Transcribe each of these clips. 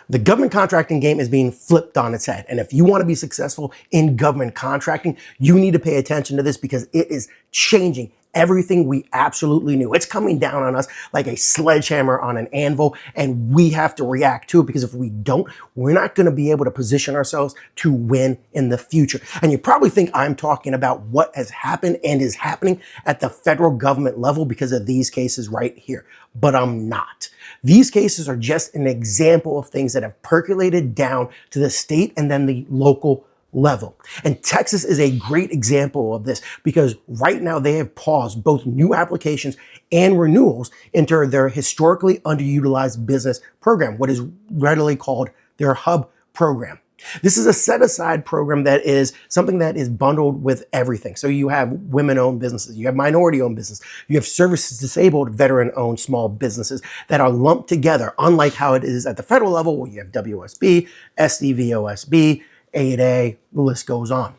The government contracting game is being flipped on its head. And if you want to be successful in government contracting, you need to pay attention to this because it is changing everything we absolutely knew. It's coming down on us like a sledgehammer on an anvil, and we have to react to it because if we don't, we're not going to be able to position ourselves to win in the future. And you probably think I'm talking about what has happened and is happening at the federal government level because of these cases right here, but I'm not. These cases are just an example of things that have percolated down to the state and then the local level. And Texas is a great example of this because right now they have paused both new applications and renewals into their historically underutilized business program, what is readily called their hub program. This is a set-aside program that is something that is bundled with everything. So you have women-owned businesses, you have minority-owned business, you have services-disabled, veteran-owned small businesses that are lumped together, unlike how it is at the federal level where you have WSB, SDVOSB, 8A, the list goes on.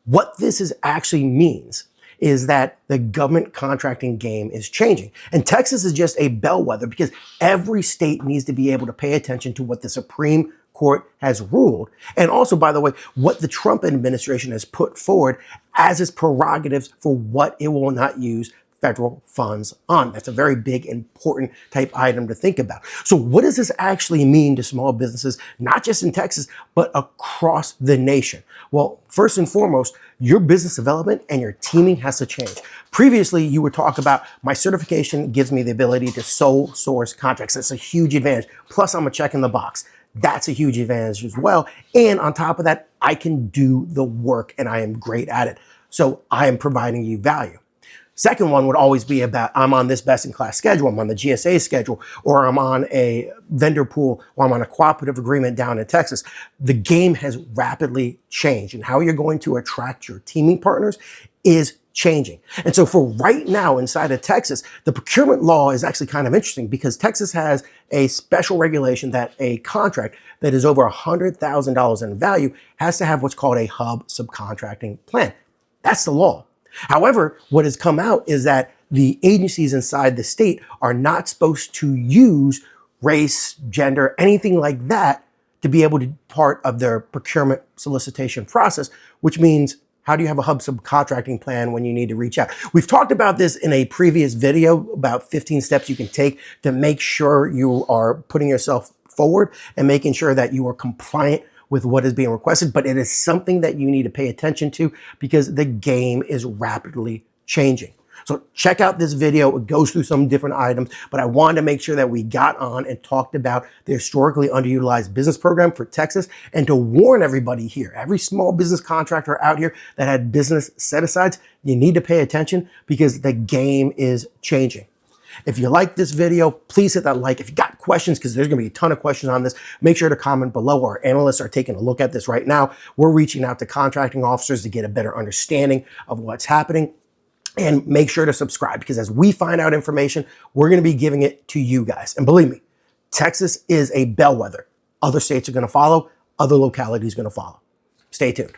What this actually means is that the government contracting game is changing. And Texas is just a bellwether because every state needs to be able to pay attention to what the Supreme Court has ruled. And also, by the way, what the Trump administration has put forward as its prerogatives for what it will not use federal funds on. That's a very big, important type item to think about. So what does this actually mean to small businesses, not just in Texas, but across the nation? Well, first and foremost, your business development and your teaming has to change. Previously, you would talk about my certification gives me the ability to sole source contracts. That's a huge advantage. Plus, I'm a check in the box. That's a huge advantage as well. And on top of that, I can do the work and I am great at it. So I am providing you value. Second one would always be about I'm on this best-in-class schedule, I'm on the GSA schedule, or I'm on a vendor pool, or I'm on a cooperative agreement down in Texas. The game has rapidly changed, and how you're going to attract your teaming partners is changing. And so for right now inside of Texas, the procurement law is actually kind of interesting because Texas has a special regulation that a contract that is over $100,000 in value has to have what's called a hub subcontracting plan. That's the law. However, what has come out is that the agencies inside the state are not supposed to use race, gender, anything like that to be able to be part of their procurement solicitation process, which means how do you have a hub subcontracting plan when you need to reach out? We've talked about this in a previous video about 15 steps you can take to make sure you are putting yourself forward and making sure that you are compliant with what is being requested, but it is something that you need to pay attention to because the game is rapidly changing. So check out this video. It goes through some different items, but I wanted to make sure that we got on and talked about the historically underutilized business program for Texas and to warn everybody here, every small business contractor out here that had business set-asides, you need to pay attention because the game is changing. If you like this video, please hit that like. If you got questions, because there's going to be a ton of questions on this, make sure to comment below. Our analysts are taking a look at this right now. We're reaching out to contracting officers to get a better understanding of what's happening. And make sure to subscribe because as we find out information, we're going to be giving it to you guys. And believe me, Texas is a bellwether. Other states are going to follow. Other localities are going to follow. Stay tuned.